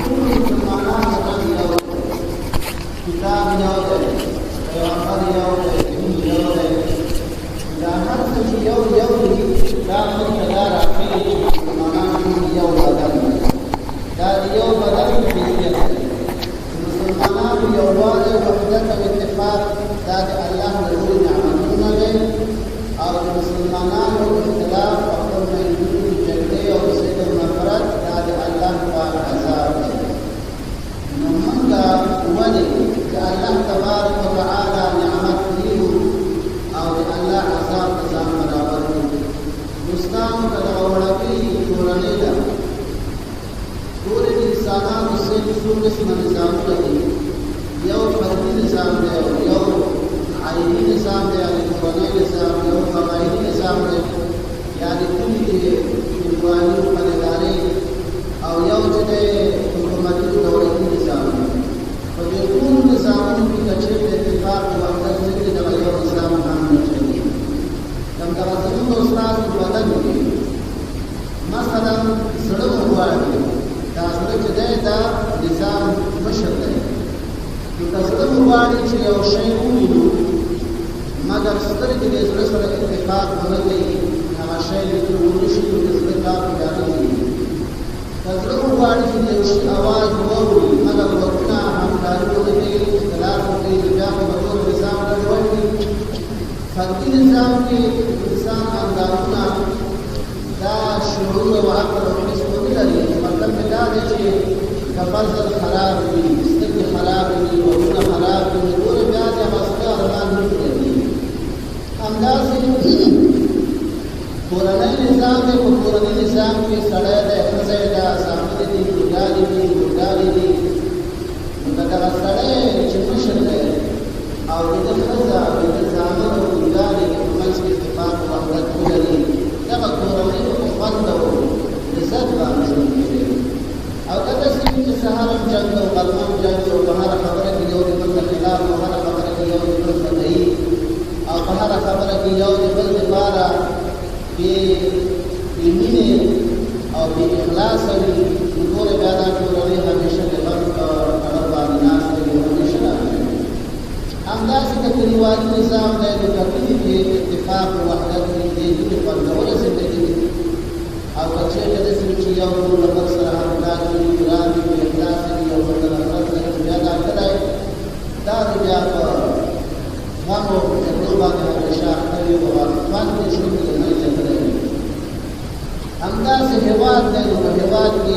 ټول مسلمانان رنګ یو دی، کتاب یو دی، پیغمبر یو دی، دین یو دی. دا هر څه چې یو یو دي دا موږ ته دا راښیي چې مسلمانان ټول یو بدن دی. دا د یو بدن حیثیت دی. مسلمانانو یووالی، وحدت او اتفاق دا د الله د لوی نعمتونه دی، او د مسلمانانو اختلاف او خپل منځونو جګړې او صلح او نفرت دا د الله پاک عذاب دی. نو موږ ولې د الله تبارک وتعالی نعمت لرو او د الله عذاب ته ځان برابر کړو؟ دوستانو که دغه وړوکې کورنۍ ده، ټول انسانانو صرف څو قسمه نظامونه دي. یو فردي نظام دی، یو عائلي نظام دی، یعنې کورنۍ نظام، یو قبایلي نظام دی، یعنې کلي کې ټولوالي خپلېدارۍ، او یو چې دی حکومتي دولتي نظام دی. په دې ټولو نظامونو کې که چېرته اتفاق او وحدت نه وي، دغه یو نظام هم نه چلېږي. همدغه زموږ استاد بدن کې مثلا زړه وغواړي، دا زړه چې دی دا نظام مشر دی. نو که زړه وغواړي چې یو شی ووینو مګر سترګې د زړه سره اتفاق ونه کوي، هغه شی لیدل ونه شي، نو د زړه کار بیا نه کېږي. که زړه وغواړي چې د یو شي اواز واوري مګر غوږونه همکاري ونه کوي، اختلاف وکړي، نو بیا خو به ټول نظام ګډوډ وي. فردي نظام کې انسان اندامونه دا شعور او عقل او حس نه لري. مطلب مې دا دی چې که فضل خراب وي، سترګې خراب وي، غوږونه خراب وي، نو ټول بیا د هغه ستا ارمان نه پوره کېږي. همداسې کورنی نظام دی. په کورني نظام کې سړی دی، ښځی ده، زامنې دي، لورګانې دي، لورګانې دي. نو که دغه سړی چې مشر دی او د ده ښځه او د ده زامن او لورګانې په منځ کې اتفاق او وحدت ولري، دغه کورنۍ په خوند او عزت باندې ژوند کوي. او که داسې وي چې سهار هم جنګ او غرمه هم جنګ او په هره خبره کې یو د بل د خلاف، او هره خبره کې یو د بل فتحي، او په هره خبره کې یو د بل دپاره بې مینې او بې اخلاصه وي، نو ټوله بیا دا کورنۍ همیشه د غم هغه باندې ناسته وي، همیشه راغلي. همداسې که کلیوالي نظام دی، نو که کلي کې اتفاق او وحدت وي، دې ډېرې خوندوره زندګي وي. او که چېرته داسې وي چې یو ټول له بل سره همکار وي، ګران وي، بې اخلاصه وي، یو بل ته نفرت لري، بیا دا کلی دا د بیا په غم او جګړو باندې همیشه اخته وي، په خوند کې ژوند کې منځته کلی وي. همداسې هېواد دی، نو په هېواد کې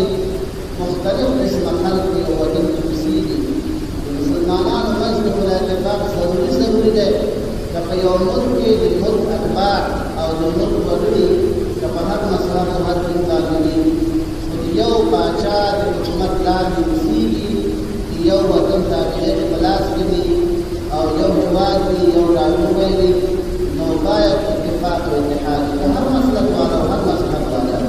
مختلف قسمه خلک دي او وطن کې اوسېږي. د مسلمانانو منځ کې خو دا اتفاق ضروري دی. که په یو ملک کې د ملک اتباع او د ملک وګړي که په هر مذهب او هر دین باندې وي، خو د یو پاچا د حکومت لاندې اوسېږي، د یو وطن تابعې په لاس کې دي، او یو هېواد وي، یو راډیو وي، نو باید اتفاق او اتحاد وي. که هر مسلک والا او هر مذهب والا،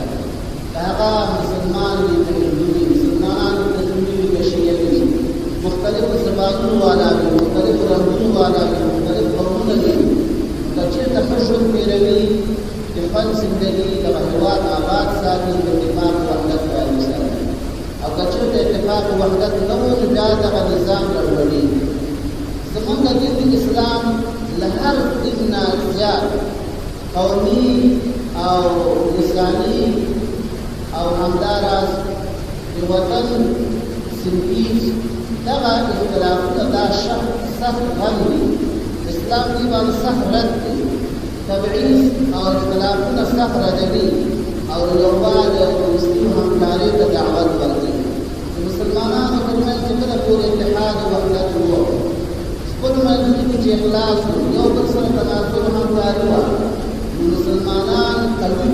که هغه مسلمان وي که هندو وي، مسلمانان که سني وي که شیعه وي، مختلفو زبانونو والا وي، مختلفو رنګونو والا وي، مختلف قومونه وي، که چېرته ښه ژوند تېروي، د خوند زندګي دغه هېواد آباد ساتي، د اتفاق او وحدت باید وساتي. او که چېرته اتفاق او وحدت نه و، نو بیا دغه نظام ګډوډېږي. زمونږ دین اسلام له هر دین نه زیات قومي او لساني او همداراز د وطن صنفي دغه اختلافونه دا سخت غم دي. اسلام دې باندې سخت رد دی. تبعیض او اختلافونه سخت ردوي او د یووالي او دوستي او همکارۍ ته دعوت ورکوي. د مسلمانانو تر منځ چې کله پورې اتحاد او وحدت و، خپلو منځونو کې چې اخلاص و، یو بل سره تناسب او همکاري وه، نو مسلمانان قوي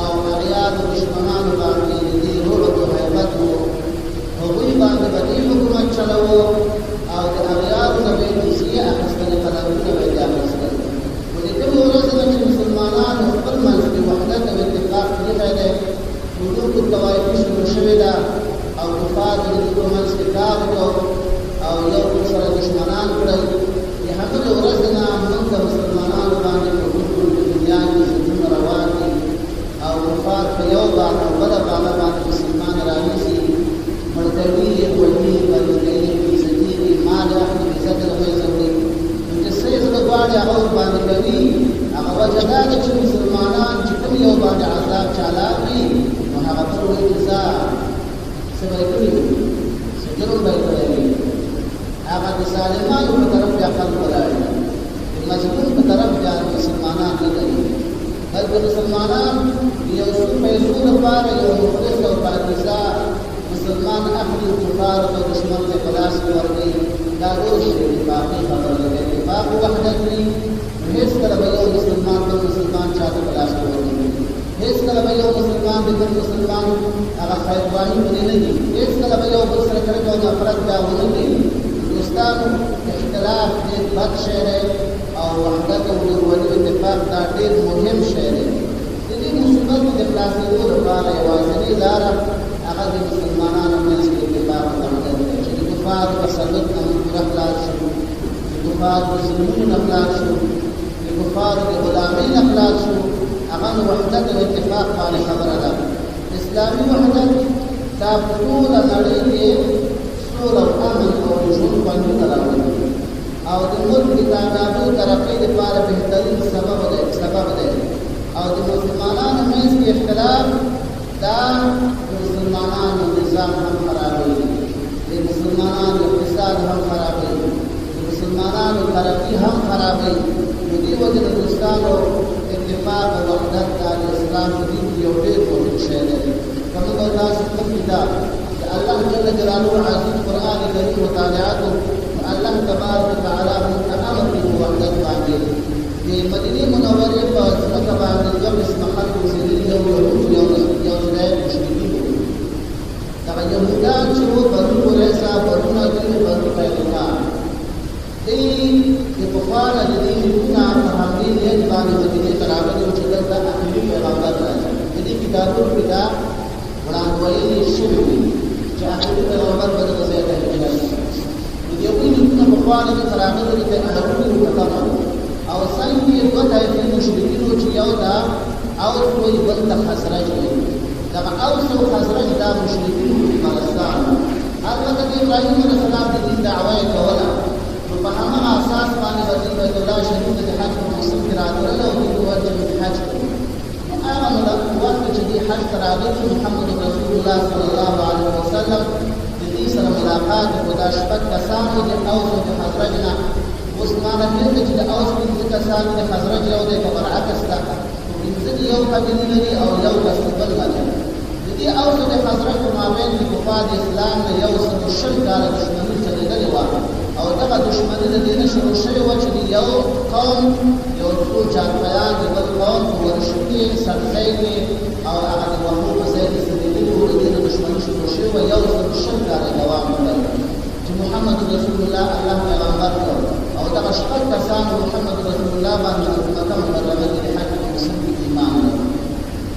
او اغیارو دشمنانو باندې د دې رعب او هیبت و، هغوی باندې به دې حکومت چلوو او د اغیارو نه به یې دوسیې اخیستلې، قلمونه به یې اخیستل. خو د کومې ورځې نه چې مسلمانانو خپل منځ کې وحدت او اتفاق پرېښی دی، حدودو طوایفي شروع شوې ده او کفارو د دې په منځ کې کار وکړ او یو بل سره دشمنان کړل. د هغې ورځې نه موږ د مسلمانانو باندې په ټول دنیا کې روان دي او کفار په یو باندې او بله باندې مسلمان رانیسي وإجزاء سبيكوي سجرم بيكوي هذا سالمان بطرف يقل ولاي المسلمون بطرف يا مسلمان لدي بل مسلمان يوسف ميسور بار يوم مخلص وباركسا مسلمان أهل الكفار ودشمن لخلاص ورقي داروش باقي خبر لدي اتفاق وحدتي هیڅ کله به یو مسلمان بل مسلمان چاته خلاص ورکړي هیڅ کله به یو مسلمان بل مسلمان هغه خیرخواهي ونی نه دي هیڅ کله به یو بل سره کرکه او نفرت دا ونه دي دوستانو اختلاف دې بد شی دی او وحدت او ورورولي اتفاق دا ډېر مهم شی دی د دې مصیبت د خلاصېدو لپاره یوازینۍ لاره هغه د مسلمانانو منځ کې اتفاق او وحدت دی چې د کفارو تسلط نه موږ خلاص شو د کفارو د ظلمونو نه خلاص شو كفار الغلامين اخلاصوا اغن وحدت الاتفاق مع خبره اسلامي وحدت تابطول نړۍ سول او امن او ژوند باندې راوړي او د ملک د کامیابی ترقی لپاره بهترین سبب دی او د مسلمانانو منځ کې اختلاف دا مسلمانانو نظام هم خرابوي د مسلمانانو اقتصاد هم خرابوي د مسلمانانو ترقی هم خرابوي دې وجه د دوستانو اتفاق او وحدت د اسلام د دین یو ډېر مهم شی دی کومه د تاسو په کتاب چې الله جل جلاله عزیز قرآن کریم مطالعات الله تبارک وتعالى امر په وحدت باندې د مدینه منوره په ځمکه باندې یو قسم خلق اوسېدلي یو ځای مشرکین دا یهودان چې وو بنو قریظه بنو نذیر بنو قینقاع دې کفار د دې نه فرهنګي نه باندې مدینه تراغلي او چې دا اخیری پیغمبر راځي دې کتابونو کې دا وړاندوینې شوې دي چې اخیری پیغمبر په دغه ځای کې راځي دې یو نه کفار د تراغلي ته اړوي وکړه او څنګه یې دوه دایې مشرکین چې یو دا او کوئی بل ته خسرج وي دا اوس او خسرج دا مشرکین په فلسطین البته ابراهیم علیه السلام د دې دعوه کوله په هغه اساس باندې د بیت الله شریف د حج په موسم کې راغله او د وجه د حج هغه وخت چې د حج راغلی محمد رسول الله صلی الله علیه وسلم د دې سره ملاقات او د شپږ کسانو د اوس او د خزرج نه اوس ما راځي چې د اوس د کسانو د خزرج یو د برعکس ده د یو قبیله لري او یو کس بل لري د دې اوس د خزرج په مابین کې کفار اسلام نه یو څه شل کال دښمني چلېدلې وه او دغه دشمنی د دې نه شروع شوې وه چې یو قوم یو څو جانفیان د بل قوم په ورشو کې سبزۍ کې او هغه د وښو په ځای کې سړېدلي وو د دې نه دشمني شروع شوې وه یو څو شل کاله دوام وکړ چې محمد رسول الله الله پیغمبر کړ او دغه شپږ کسانو محمد رسول الله باندې مکه مکرمه کې د حج په موسم کې ایمان لرل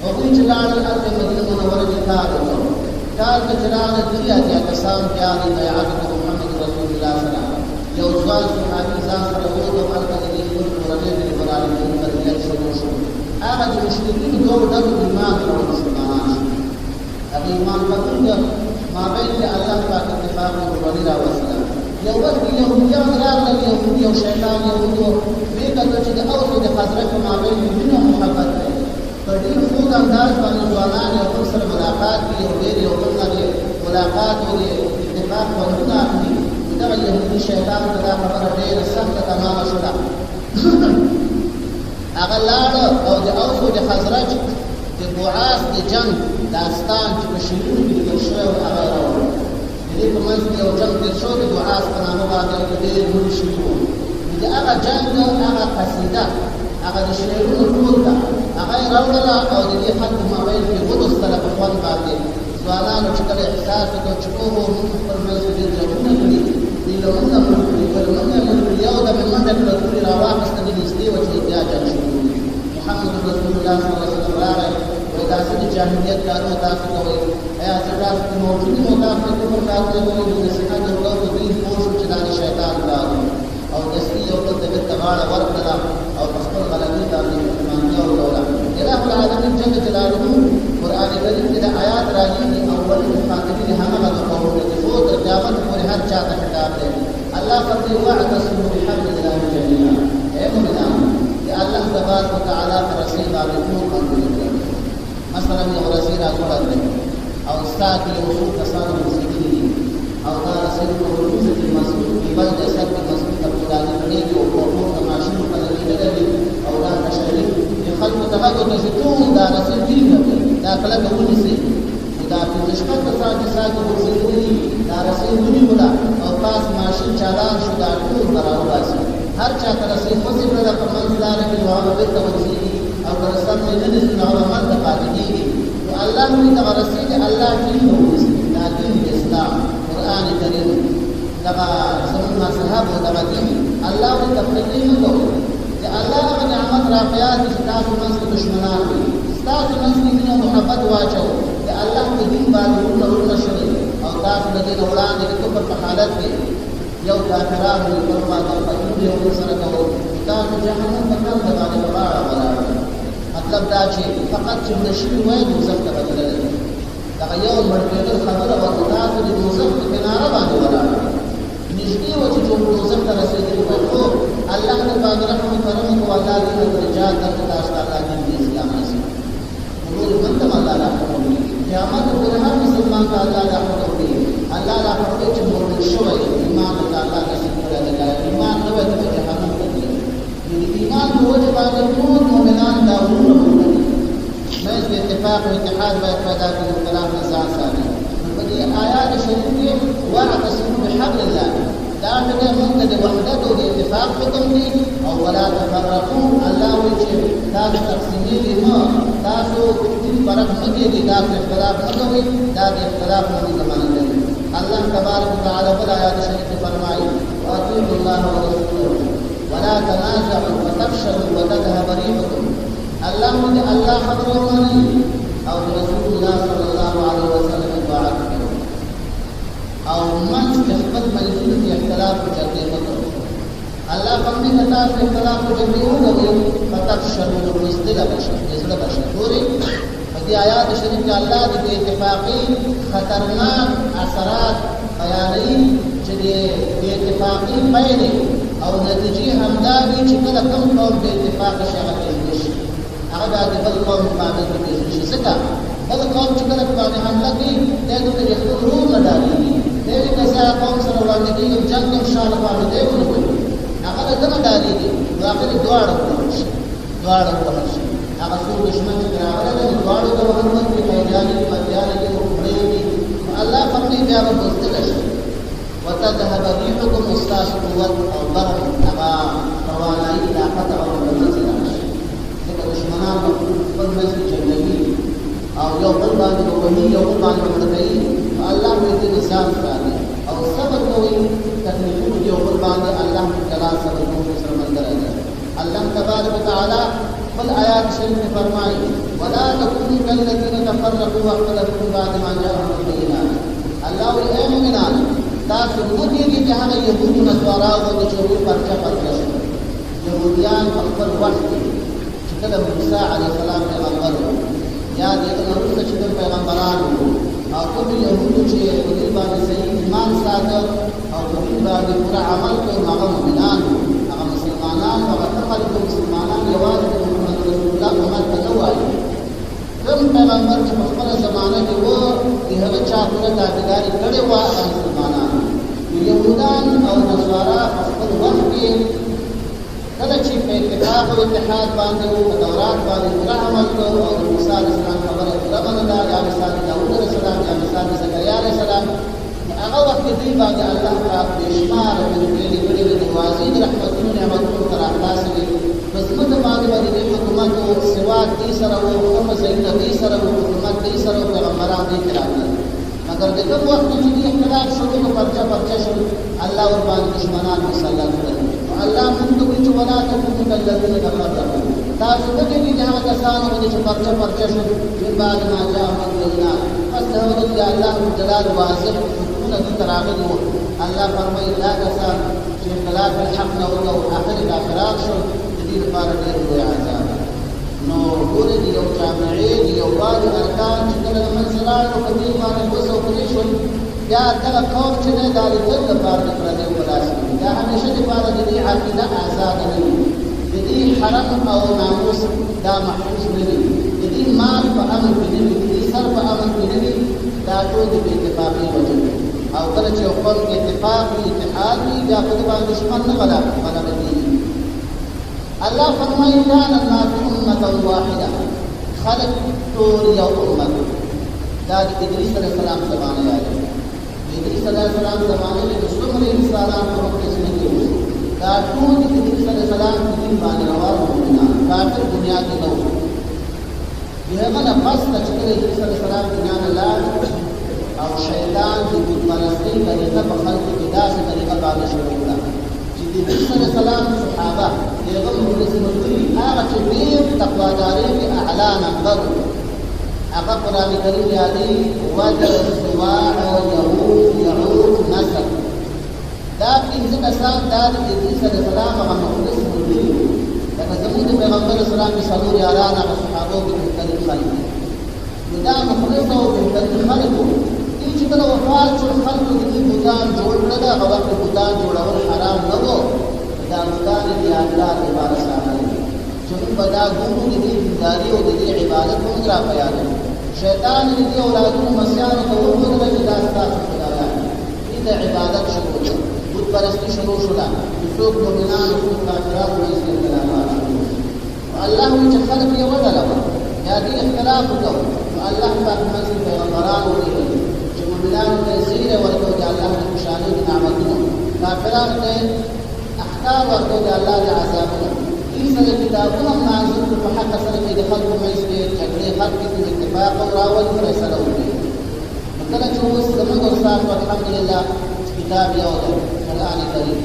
هغوی چې لاړل هلته مدینه منوره کې کار وکړ کار ته چې راغله درې اتیا کسان بیا د بیعت محمد رسول الله سره یو ځوان صحابي ځان سره ووت او هلته د دې خپل کورنۍ د برابرۍ تربیت شروع شو هغه د مشرکینو دوه ډلو ایمان راوړ مسلمانان شو هغه ایمان قبول کړ مابین کې الله پاک اتفاق او ورورولي راوستله یو وخت یهودیان راغلل یهودي او شیطان یهودو ویې کتل چې د اوس او د خزرج په مابین کې مینه او محبت دی په ډېر خوږ انداز باندې ځوانان یو بل سره ملاقات کوي او ډېر یو بل سره ملاقات او د اتفاق خوندونه اخلي دغه یهودي شیطان ته دا خبره ډېره سخته تمامه شوله هغه لاړه او د اوس او د خزرج د بعاث د جنګ داستان چې په شعرونو کې لیکل شوی و هغه یې راوړ د دې په منځ کې یو جنګ تېر شو د بعاث په نامه باندې ډېر لوی شوي وو د هغه جنګ هغه قصیده هغه د شعرونو ټولګه هغه یې راوړله او د دې خط په مابین کې ولوستله په خوند باندې ځوانانو چې کله احساس وکړ چې اوهو موږ خپل منځ کې ډېر جنګونه کړي دې له مونږه مړ کړي بل مونږه مړ کړي یو دمې منډه کړه تورې راواخېسته دې نږدې وه چې بیا جنګ شروع محمد رسول الله صلی الله علیه وسلم راغی وایي داسې د جاهلیت کارونه تاسو کوئ ایا څه داسې د موجودي نو تاسو د کفر کارونه کوئ د نصیحت ورکړو خو دوی پوه شو چې دا د شیطان کار او دستي یو بل ته بېرته غاړه ورکړله او په خپل غلطي باندې پښیماني وکړله اله العالمین جل جلاله قرآن کریم کې د آیات راغلي اولین مخاطبین همغه د قومونه دي خو تر قیامت پورې هر چا ته خطاب دی الله فرمایي واعتصموا بحبل الله جميعا اے مؤمنان د الله تبارک وتعالى پر رسول باندې ټول باندې مثلا یو رسول راځي ستا کې یو څو کسانو اوسېدلي دي او دا رسول په وروسته کې مسعود کې بل جسد کې مسعود ته پورانه کړي او په د ماشین په لګېدلې او دا تشریف د خلکو ته هغه ته چې ټول دا رسول دي دا کله به ونیسي دا پنځه شپږ کسان چې ستا کې اوسېدلي دي دا رسول ونیوله او پاس ماشین چالان شو دا ټول به راوباسي هر چا ته رسول خوځې کړله په منځ لاره کې نو هغه بېرته ورسېږي او که رسول یې نه نیسي نو هغه همالته پاتې کېږي نو الله وایي دغه رسول الله ټینګ ونیسي دا دین اسلام قرآن کریم دغه زموږ صحابو دغه دین الله وایي تفریقي مه کوئ چې الله هغه نعمت را په یاد کړي چې تاسو منځ کې دښمنان وي ستاسو منځ کې مینه محبت واچوئ د الله په دین باندې ورونه شئ او تاسو د دې نه وړاندې د کفر په حالت کې یو کافرانو د بل باندې فقیر یو بل سره کوئ تاسو جهنم په کال د باندې په غاړه ولاړ مطلب دا چې فقط چې مړه شوي وای دوزخ ته به تللی دغه یو مړ کېدل خبره ورته تاسو د دوزخ په کناره باندې ولاړ نږدې وه چې څوک دوزخ ته رسېدلي وای خو الله د باندې رحم و کرم وکړو الله دې ته نجات درکړي تاسو ته الله دین د اسلام نصیب نور من ته الله رحمت وکړي قیامت پورې هر مسلمان ته الله رحمت وکړي الله رحمت وکړي چې مؤمن شوی ایمان ته الله نصیب کړی دی ایمان نه وای ته جهنم ته تللی نو د ایمان په وجه باندې ټول مؤمنان دا ورونه وکړي منځ کې اتفاق او اتحاد باید پیدا کړي او کلام نه ځان ساتي نو په دې آیات شریف کې واعتصموا بحبل الله دا ټکی موږ ته د وحدت او د اتفاق حکم دی او ولا تفرقوا الله وایي چې تاسو تقسیمېږئ مه تاسو دین فرق مه کېږئ تاسو اختلاف مه کوئ دا د اختلاف نه زمانه لري الله تبارک وتعالى بل آیات شریف کې فرمایي واطیعوا الله ورسوله ولا تنازعوا فتفشلوا وتذهب ريحكم الله دې الله خبره ومني او رسول الله صلی الله علیه وسلم اطاعت او منځ کې خپل منځونو کې اختلاف او جګړې مه کوئ الله فرمایي که تاسو اختلاف او جګړې وکړئ فتفشلوا نو بزدله بشئ زړه بشئ ګورئ په دې آیات شریف کې الله د بې اتفاقۍ خطرناک اثرات بیانوي چې د بې اتفاقۍ پایلې او نتیجې همدا وي چې کله کوم قوم بې اتفاقه شي هغه پېژندل شي هغه بیا د بل قوم مقابل کې پېژندل شي ځکه بل قوم چې کله په باندې حمله کوي دی ورته د خپل ورور نه ډارېږي دی وایي که زه قوم سره وړاندې کېږم جنګ هم شاله باندې دی ونه کوي هغه د ده نه ډارېږي نو آخر یې دواړه ووهل شي دواړه ووهل شي هغه څوک دشمن چې راغلی دی نو دواړو ته وهل ورکړي پیجانې دي مدیانې دي وخوړې دي الله فرمایي بیا به بزدله شي وتذهب ريحكم ستاسو قوت او برم هغه توانایي طاقت او له منځه لاړ شي ځکه دشمنان به خپل منځ کې جنګوي او یو بل باندې به وهي یو بل باندې مړه کوي نو الله به دې نظام ساتي او صبر کوئ تکلیفونو کې یو بل باندې الله تعالی صبر کوونکو سره ملګری دی الله تبارک وتعالی بل آیات شریف میں فرمائی ولا تكونوا كالذين تفرقوا واختلفوا من بعد ما جاءهم البينات الله اے مومنان تاسو مګي چې هغه يهودو نصاراو د چوري پرچا پرچا شو يهوديان خپل وخت چې کله موسی عليه السلام پیغمبر یا دغه نورسته چې پیغمبرانو او کوم يهودو چې په دې باندې صحیح ایمان ساته او په دې باندې پورا عمل کوي هغه مومنان هغه مسلمانان هغه خلک مسلمانان یوازې محمد رسول الله محمد ته وایي کوم پیغمبر چې په خپل زمانه کې وو هغه چا پورا تابعداري کړې وه هغه مسلمانان یهودان او نصارا په خپل وخت کې کله چې په اتفاق او اتحاد باندې وو په دورات باندې پورا عمل کوو او د موسی علیه السلام خبره پوره منله یا مثال داود علیه السلام یا مثال زکریا علیه السلام هغه وخت کې دوی باندې الله پاک بېشماره بېلې کړي د واضح رحمتونو نعمتونو تر اخلاص دي په ځمکه باندې باندې د حکومت سوا دې سره وو کوم ځایونه دې سره وو حکومت دې سره وو پیغمبران دې کې راغلل مگر د کوم وخت چې دې اختلاف شروع نو پرچا شو الله ور باندې دشمنان مسلط کړل الله موږ ته چې ولا تكونوا كالذين تفرقوا تاسو به دې هغه کسانو باندې چې پرچا شو په بعد ما جاءهم البينات پس هغه دې الله جلال واضح حکمونه دې تراغلي الله فرمایي لا کسان چې خلاف الحق نه او اخر کافرات شو دې لپاره ډېر لوی عذاب نو ګورې دې یو جامعې دې یو باج ارکان چې کله منځلار او دې باندې وسو پرې شو یا دغه قوم چې نه د دې لپاره د پردې ولاس دا همیشه د لپاره د دې عقیده آزاد نه وي د دې حرم او ناموس دا محفوظ نه وي د دې مال په امن کې نه وي د دې سر په امن کې نه وي دا دا ټول د اتفاقي وجه او کله چې قوم کې اتفاق وي اتحاد وي بیا په دې باندې دشمن نه غلبېږي. الله فرمایي كان الناس أمة واحدة خلق ټول یو امت. دا د ادریس علیه السلام زمانه یاد ادریس علیه السلام زمانه کې څومره انسانان په وخت کې وو دا ټول د ادریس علیه السلام په دین باندې روان وو کافر دنیا کې نو دغه نه پس چې ادریس علیه السلام دنیا نه لاړ او شیطان د بت پرستۍ طریقه په خلکو کې داسې طریقه باندې شروع کړه چې د ادریس علیه السلام صحابه دغه ملګري هغه چې ډېر تقواداري کې اعلی نمبر هغه قرآن کریم یادی وجر سواع یهود یعوق نصر دا پنځه کسان دا د ادریس علیه السلام هغه مخلص ملګري لکه زموږ د پیغمبر اسلام کې څلور یاران هغه صحابو کې بهترین خلک نو دا مخلص او بهترین خلک وو چې کله وفات شو خلکو د دې بوتان جوړ کړل هغه وخت بوتان جوړول حرام نه وو دا بوتان د الله لپاره سامان چې موږ به دا ګورو د دې دینداري او د دې عبادت موږ را بیانوو شیطان دې اولادونو مسیانو ته وښودله چې دا ستاسو خدایان دې د عبادت شروع کړه بت پرستي شروع شوله څوک مؤمنان او څوک کافران وایي چې کلامات الله وایي چې خلک یوه ډله وه یا دې اختلاف وکړو نو الله پاک منځ کې پیغمبران ولېږل چې مؤمنانو ته یې زیری ورکړو د الله د خوشحالۍ د نعمتونو کافرانو ته یې احکام ورکړو د الله د عذابونو دې سره کتابونه نازل کړو په حق سره چې د خلکو منځ کې جګړې ختمې کړي اتفاق او راولي فیصله وکړي نو کله چې اوس زموږ استاد الحمدلله کتاب یو دی قرآن کریم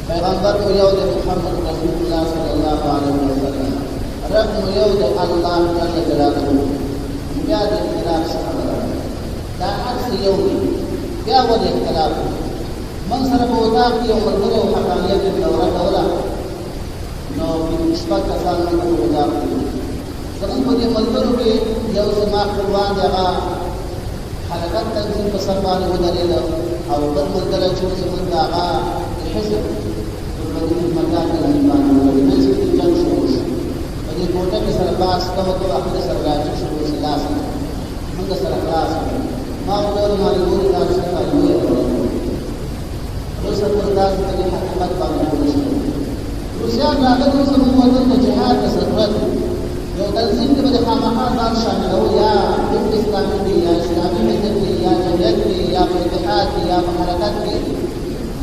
پیغمبر مو یو دی محمد رسول الله صلی الله علیه وسلم رب مو یو دی الله جل جلاله بیا د اختلاف څخه دا عکس یو دی بیا ولې اختلاف من سره په وطاق کې یو ملګری او حقانیت دوره کوله نو شپږ کسان موږ په وطاق کې زموږ په دې ملګرو کې یو زما خپلوان دی هغه حرکت تنظیم په سر باندې ودرېد او بل ملګری چې زموږ د هغه د حزب په دې مکان کې باندې ودرېد منځ کې جنګ شروع شو په دې کوټه کې سره باس کوم ته اخر سره راځي شروع شي لاس موږ سره خلاص ما ورته مالي ګوري تاسو ته وایي روسه پر تاسو ته حقیقت باندې وشي روسیا راغلو زموږ وطن د جهاد د ضرورت یو تنظیم کې به خامخا ځان شاملو یا حزب اسلامي دی یا اسلامي حزب دی یا جمعیت دی یا په اتحاد دی یا په حرکت دی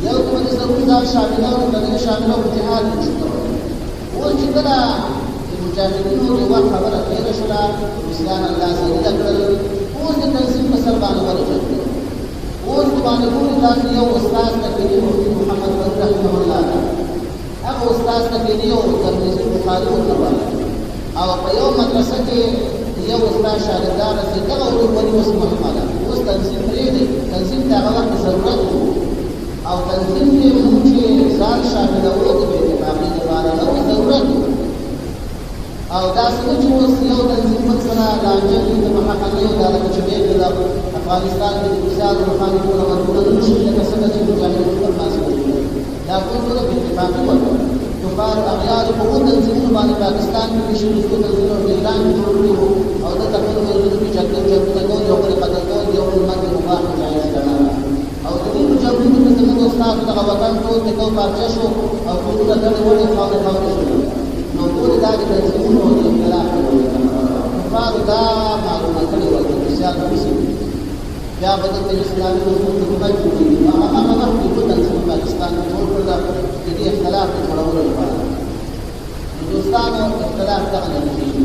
یو کوم چې ضرور ځان شاملو نو دغه شاملو په جهاد وشو اوس چې کله د مجاهدینو یو خبره تېره شوله روسیان الله ذلیله کړل اوس د تنظیم په سر باندې ورغلل اوس باندې ګوري تاسو یو استاد تکلیف مفتی محمد بدر رحمه الله هغه استاد تکلیف او ترمذی بخاری او نووي او په یو مدرسه کې یو استاد شاګردان چې دغه ورته اوس محمد اوس تنظیم لري تنظیم ته هغه وخت ضرورت او تنظیم کې موږ چې ځان شامل وو د اتفاقي لپاره نو ضرورت او دا څنګه چې اوس یو تنظیم پر سره لانجه کې د محققي او د چبې د افغانستان کې د فساد او خاني په ورته نشي لکه څنګه چې مجاهدین پر مسؤل دا ټول په اتفاقي وو کفار اغیار په تنظیمونو باندې پاکستان کې شروع شو تنظیمونو په ایران کې جوړ او د تکلیف ورته کې چکر کول یو پر قتل کول یو پر مرګ مباح جایز ګڼل او د دې مجاهدینو په څنګه استاد د وطن ټول د کو پارچه شو او ټول د وړي خاورې شو نو ټول دا د تنظیمونو د اختلاف کفار دا معلومه کړي ورته فساد وشي بیا به د اسلامي اصول حکومت جوړېږي هغه وخت کې تنظیم پاکستان جوړ کړل د دې اختلاف د جوړولو لپاره دوستانو اختلاف دغه نتیجه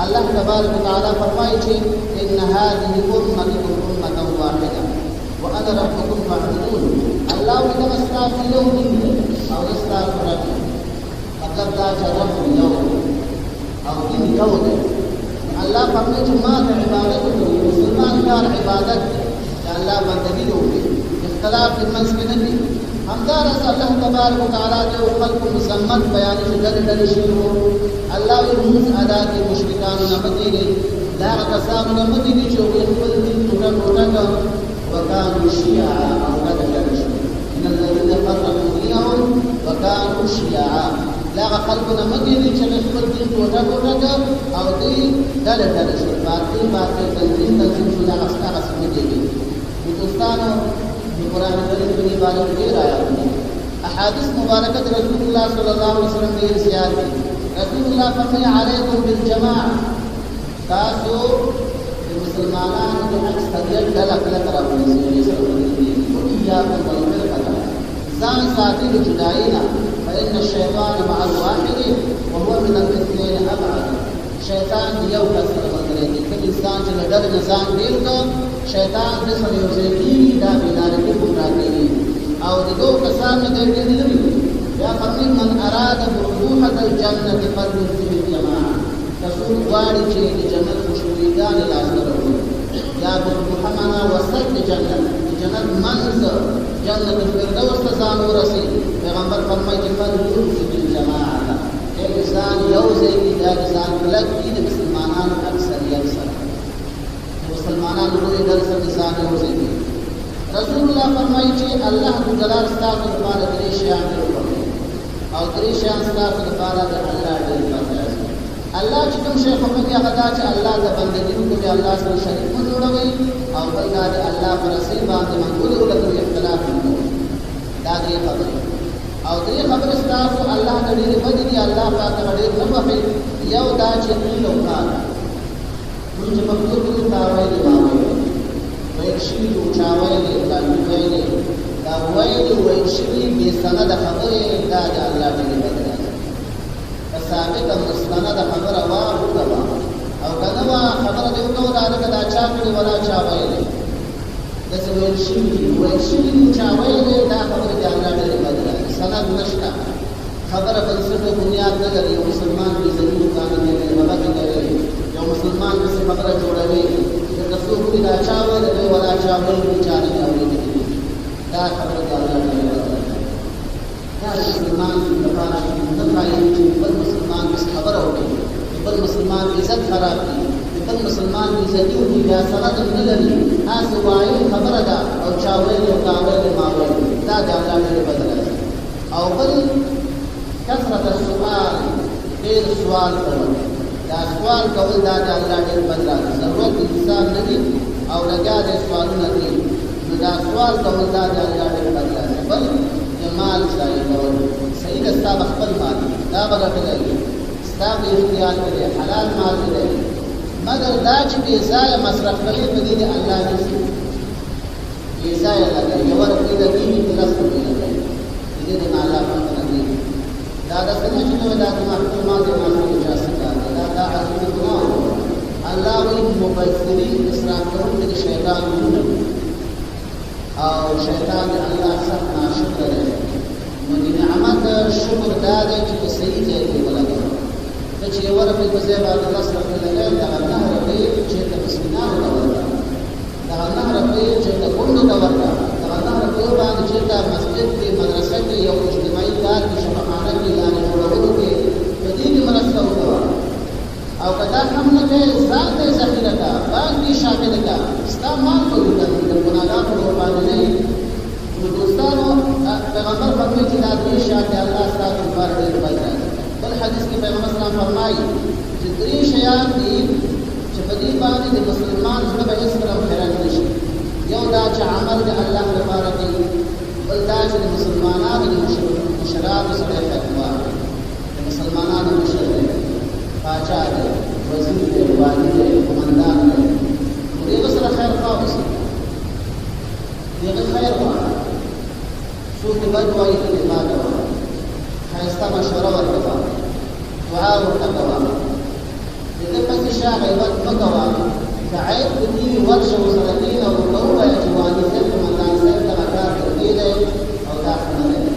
الله تبارک وتعالى فرمایي چې ان هذه امتكم امه واحده وانا ربكم فاعبدون الله دې استاذ یو دین او استاذ رب مطلب دا چې رب یو او دین یو دی الله فرمایي چې ما ته عبادت کوي مسلمان کار عبادت الله بندگی وکړي اختلاف د منځ کې نه دي همدارس الله تبارک وتعالى جو خلق مسمت بیان شدل شي الله یې ادا کې مشرکان نه مديږي دا کسانو نه مديږي چې خپل دین ټوټه وکانو شیعا او بدل شي ان الذين فرقوا دينهم وكانوا شیعا لا خلق نه مديږي چې خپل دین ټوټه او دې دل شي باطل تنظیم شو دا اساسه مديږي قرآن کریم کی بارے میں ډیر آیات دي احادیث مبارکه رسول الله صلی الله علیه وسلم ډیر زیات دي رسول الله فرمایي علیکم بالجماعه تاسو مسلمانانو د اکثریت ډله کله راوړي سره ورته ویاکم بالفرقه ځان ساتي د جداینا فإن الشيطان مع الواحد وهو من الاثنين أبعد شیطان یو کس سره ملګری دی کوم انسان چې له ډېر نظام بیل کو شیطان د سره یو ځای کېږي دا بېلارې ګمراه کوي او د دوه کسانو نه ډېر لري بیا فرمایي من اراد بروحة الجنة فليلزم الجماعة رسول غواړي چې د جنت خوشبویګانې لاسته راوړي یا بروحه معنا وسط د جنت منځ جنت الفردوس ته ځان ورسي پیغمبر فرمایي چې فليلزم الجماعة انسان یو ځای کې دا انسان کلک دي د مسلمانانو اکثریت سره مسلمانانو لوی ډول سره انسان یو ځای کې رسول الله فرمایي چې الله جلال ستاسو لپاره درې شیان جوړوي او درې شیان ستاسو لپاره د الله ډېر پاتې الله چې کوم شی خوښوي هغه دا چې الله د بندګۍ کوي الله سره شریک مه جوړوي او بل دا د الله پر رسول باندې منګول ولکه اختلاف نه دا درې خبرې او درې خبرې ستاسو الله ته ډېرې بدې دي الله پاک ته ډېر نه بخښي یو دا چې قیل او قال موږ چې پښتو کې تا وایي ما وایي ویل شوي دي چا ویلې فلاني ویلې دا ویلې ویل شوي بې سنده خبرې دا د الله ډېرې بدې دي که ثابته مستنده خبره وه وکړه او که نه وه خبره دې وکړه دا لکه دا چا کړې ولا چا ویلې داسې ویل شوي دي چا ویلې دا خبرې د الله ډېرې بدې دي سند نشته خبره بنسټ بنیاد نه لري یو مسلمان بې ضروري کار نه کوي غلطي کوي یو مسلمان داسې خبره جوړوي چې که څوک وایي دا چا ویلې دی ولا چا ویلې چا نه دي اورېدلي دا خبره د الله ډېرې بدې ده دا د مسلمان لپاره نه ښایي چې بل مسلمان داسې خبره وکړي د بل مسلمان عزت خراب کړي د بل مسلمان عزتي وکړي بیا سند نه لري هسې وایي خبره ده او چا ویلې او تا ویلې ما ویلې دا د الله ډېرې بدې ده او بل کثرت السؤال ډېر سوال کول دا سوال کول دا د الله ډېر بد راځي ضرورت انسان نه دي او لګیا دی سوالونه دي نو دا سوال کول دا د الله ډېر بد راځي بل د مال ضایع کول صحیح ده ستا به خپل مال دا به ګټلی ستا په اختیار کې دی حلال مال دی مګر دا چې بې ځایه مصرف کوي په دې د الله نشي بې ځایه لګوي یوه روپۍ لګېږي که لس روپۍ لګوي دې د الله په نظر دا د څنګه چې نو دا د محکومات د معلومات اجازه ده دا عظیم ګناه الله وی مبذرین اسراف کوونکي د شیطان ویني او شیطان د الله سره ناشکر دی نو د نعمت شکر دا دی چې په صحیح ځای کې ولګوي ته چې یوه روپۍ په ځای باندې لس روپۍ لګوي دغه نهه روپۍ چېرته مسکینانو ته ورکړه دغه نهه روپۍ چېرته کونډو ته ورکړه دغه نهه روپیو باندې چېرته مسجد کې مدرسه کې یو اجتماعي کار کې شفاخانه کې لانې جوړولو کې په دې کې مرسته وکړه او که دا هم نه کوې ځان ته یې ذخیره کړه بانک کې شامل کړه ستا مال په د ګناهګانو په باندې نه نو دوستانو پیغمبر فرمایي چې دا درې شیان د الله ستاسو لپاره ډېر بد راځي بل حدیث کې پیغمبر اسلام فرمایي چې درې شیان دي چې په دې باندې د مسلمان زړه به هېڅکله حیران نه شي یو دا چې عمل د الله لپاره کوي بل دا چې د مسلمانانو د مشرانو سره خدمت د مسلمانانو مشر دی پاچا دی وزیر دی والي دی قمندان دی نو دغه سره خیر خوا اوسي دغه خیر غواړه څوک دې بد وایي ته دې ماته وایه ښایسته مشوره ورته کوه دعا ورته کوه د ده پسې شا غیبت مه کوه که عیب په دې ورشه ورسره کښېنه ورته ووایه چې والي صاحب قمندان صاحب دغه کار تر دې دی او دا ښه نه دی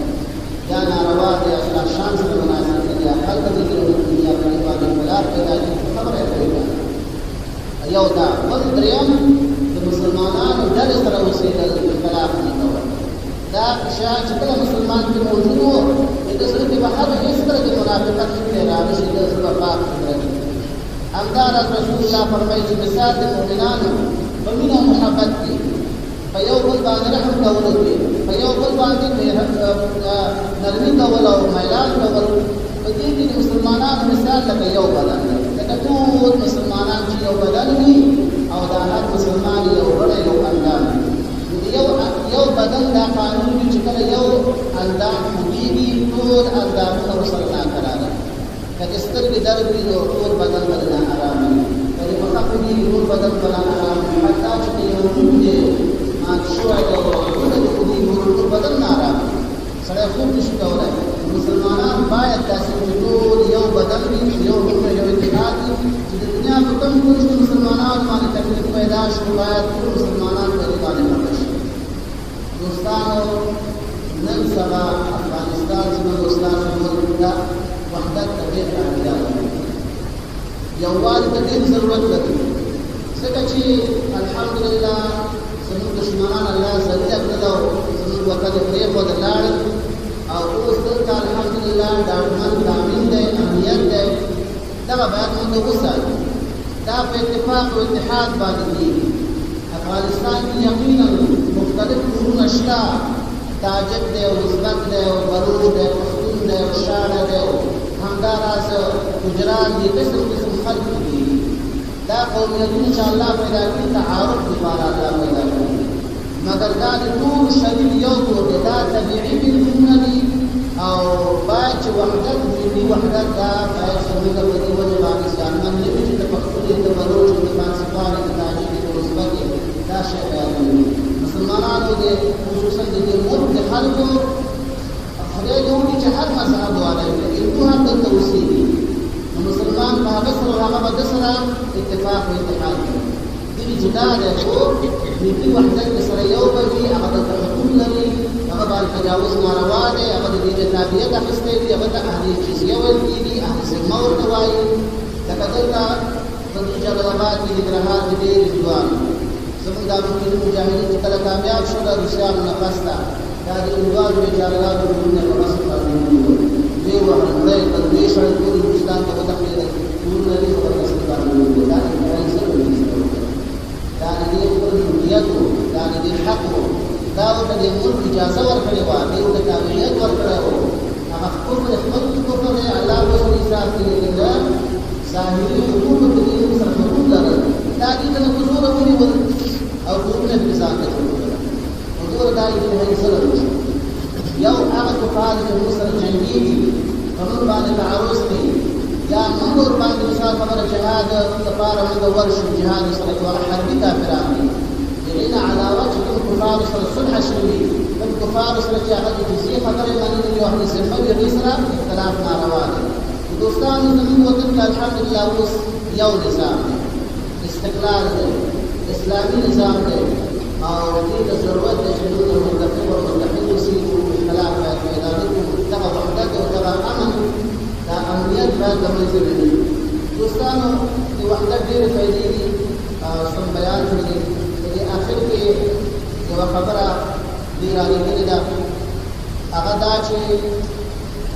یا ناروا دی اخلاق شان سره مناسب نه دی هلته دې کې ورته یا په دې باندې اختلاف پیدا کېږي خبره یې کوي یو دا بل درېیم د مسلمانانو ډلې سره اوسېدل اختلاف نه کول دا شیان چې کله مسلمان کې موجود و د ده زړه کې به هېڅکله د منافقت فکر رانه شي د زړه به پاک فکر وي همداراز رسول الله فرمایي چې مثال د مؤمنانو په مینه او محبت کې په یو بل باندې رحم کولو کې په یو بل باندې نرمي کول او میلان کول په دې کې د مسلمانانو مثال لکه یو بدن دی لکه ټول مسلمانان چې یو بدن وي او د هر مسلمان یو غړی یو اندام یو بدن لکه سترګې درد وي نو ټول بدن به نه ارام وي کله مخه پوهېږي ټول بدن به نه ارام وي حتی چې یو روح دی مات شوی دی ټوله د پوهېږي ټول بدن نه ارام وي سړی خوب نشي کولی مسلمانان باید داسې چې ټول یو بدن وي یو روح یو اتحاد وي چې د دنیا په کوم کونج کې مسلمانانو باندې تکلیف پیدا شو باید ټول مسلمانان په دې باندې خبر شي دوستانو نن سبا افغانستان زموږ دوستانو ملک ته وحدت ته ډېر اړتیا لري یووالي ته ډېر ضرورت لري ځکه چې الحمدلله زموږ دشمنان الله ذلیله کړل او زموږ وطن یې پرېښود لاړل او اوس دلته الحمدلله ډاډمن تامین دی امنیت دی دغه باید موږ وساتو دا په اتفاق او اتحاد باندې کېږي افغانستان کې یقینا مختلف کورونه شته تاجک دی او ازبک دی او بلوچ دی پښتون دی او شاړه دی همداراز ګجران دي قسم قسم خلک دي دا قومیتونه چې الله پیدا کړي تعارف لپاره الله پیدا کړي مګر دا د ټول شریک یو کور دی دا طبیعي ملکونه دي او باید چې وحدت ملي وحدت دا باید زموږ په دې وجه باندې ځانمن نه وي چې د پښتون د بلوچ د پانسپان د تاجک د ازبک دا شی باید مسلمانانو د خصوصا د دې ملک د خلکو خدای دې وکړي چې هر مذهب والا وي یو هم دلته اوسېږي نو مسلمان په هغه سره هغه به د سره اتفاق او اتحاد کوي ځینې جدا دی خو ملي وحدت کې سره یو به وي هغه دلته حقوق لري هغه باندې تجاوز ناروا دی هغه د دې تابعیت اخیستی دي هغه ته اهل جزیه ویل کېږي اهل ذمه ورته وایي لکه دلته په دې جلال آباد کې ننګرهار کې ډېرې هندوان زموږ دا ممکن مجاهدین چې کله کامیاب شو د روسیانو نه پس ته دا د هندوانو بیچارهګانو ټولونه په مصر باندې دوی وهل مړی کړل دوی سړی ټول هندوستان ته وتښتېدل ټولونه دې په مصر باندې دا د انتهایي څه دا د دې خپل هویت و دا د دې حق و دا ورته د ملک اجازه ورکړې وه دې ورته تابعیت ورکړی و هغه خپل کفر دی الله به ورته حساب کوي لیکن د ظاهري حقوقو ته دې سره حقوق لرل دا دې ته په زوره ونیول او کورونه په ځان ته جوړول نو ګوره دا انتهایي ظلم شو یو هغه کفار چې موږ سره جنګېږي په موږ باندې تعرض کوي یا موږ ورباندې مثال خبره جهاد لپاره موږ ورشو جهاد سره کوه حربي کافران دي د دې نه علاوه چې کوم کفار سره صلح شوي کوم کفار سره چې هغه د جزیې خبرې منلې وي او اهل ذمه وي هغې سره اختلاف ناروا دی دوستانو زموږ وطن کې الحمدلله اوس یو نظام دی استقلال دی اسلامي نظام دی او دې ته ضرورت دی چې موږ متفق او متحد اوسېږو اختلاف باید پیدا نه کړو دغه وحدت او دغه امن دا امنیت باید له منځه ولاړ دوستانو د وحدت ډېرې فایدې دي سم بیان کړي دي په دې آخر کې یوه خبره دې رالېږلې ده هغه دا چې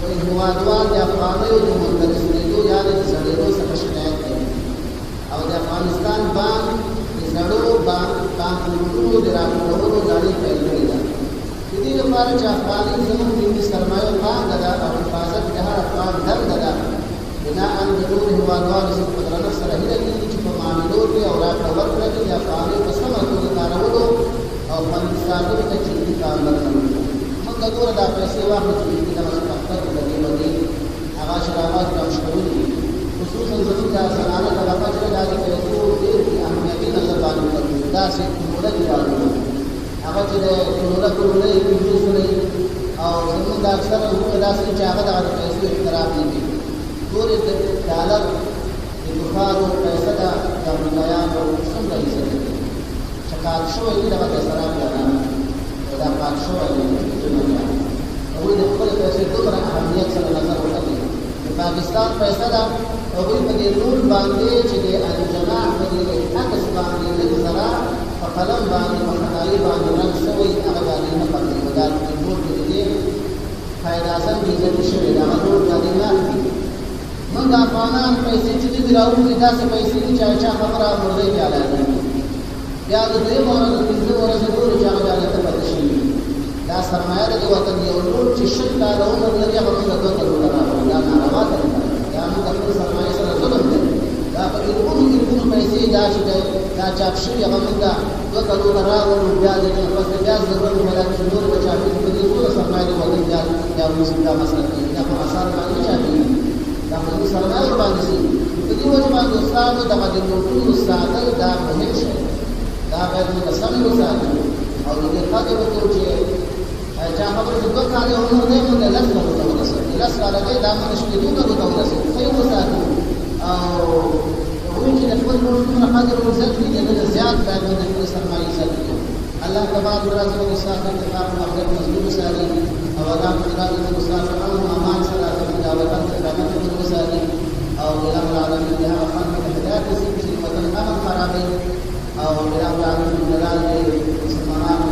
وایي هېوادوال د افغانیو د منترسېدو یا د زړېدو څخه شکایت کوي او د افغانستان بانک د زړو بانکونو د راټولولو لړۍ پیل کړې ده د دې لپاره چې افغاني زموږ ملي سرمایه پانګه ده او حفاظت د هر افغان دنده ده بناء د ټولو هېوادوالو څخه په درنښت سره هیله کېږي چې په معاملو کې او راکړه ورکړه کې د افغانیو په سمه توګه کارولو او خوندي ساتلو ته جدي پاملرنه وکړو موږ که ګوره دا پیسې واخلو چې ملي دغه شفافیت د دې باندې هغه شرافات رامشکوونکي خصوصا زموږ دا زنانه طبقه چې دا د پیسو ډېر اهمیتي نظر باندې ورکوي داسې کموله دي راغلي هغه چې د کموله یې پنځوس سلۍ او زموږ د اکثره حقوق داسې چې هغه دغه د پیسو احترام نه کوي ټولې د ډالر د کفارو پیسه ده د امریکایانو څومره حصه ده چې کال شوی وي دغه د سراب لرانه دا کال شوی دی هغوی د خپلې پیسې دومره اهمیت سره نظر وکړي د پاکستان پیسه ده هغوی په دې رول باندې چې د الجناح په دې عکس باندې لږ ذره په قلم باندې په خطایي باندې رنګ شوی هغه باندې نه پکړي دا د نور د دې قائد اعظم عزتي شوی دا نور باندې نه اخلي موږ افغانان پیسې چې دې راوړي داسې پیسې دي چې چا خبره مرغۍ کې علاقه بیا د دویمه ورځ د پنځه ورځې ګورو چې هغه جالته پاتې شوي دا سرمایه ده د وطن یو لوټ چې شل کاله عمر لري هغه موږ دوه کلونه راوړو دا ناروا طریقه ده دا موږ د خپل سرمایې سره ظلم دی دا په ارګونو پیسې دا چې دا چاپ شوي هغه موږ دوه کلونه راوړو بیا د دې نه پس بیا ضرورت پیدا کړي نور به چاپېږي په دې ټوله سرمایه د وطن بیا وروسته دا مسله کوي دا په اسانه باندې چاپېږي دا په سرمایه باندې سي په دې وجه باندې استاد د مدینو ساتل دا مهم شي دا باید متصل وساتو او دې خاطر وکړو چې چا خبر چې دوه کال عمر نه مونږ له لاسه ورسېږي لاس راغی دا موږ شپې دوه ورسېږي خو یو وساتو او وایي چې خپل ټول خاطر ورسېږي چې نه زیات باید د خپل سرمایه ساتو الله تبارک وتعالى سره مسافر اتفاق مخلوق مزدور ساري او الله تعالی د مسافر او امان سره د دعوتن څخه د مسافر او الى العالمین له خلق هدایت سي چې مدن امن خرابې او الى العالمین دلال مسلمانان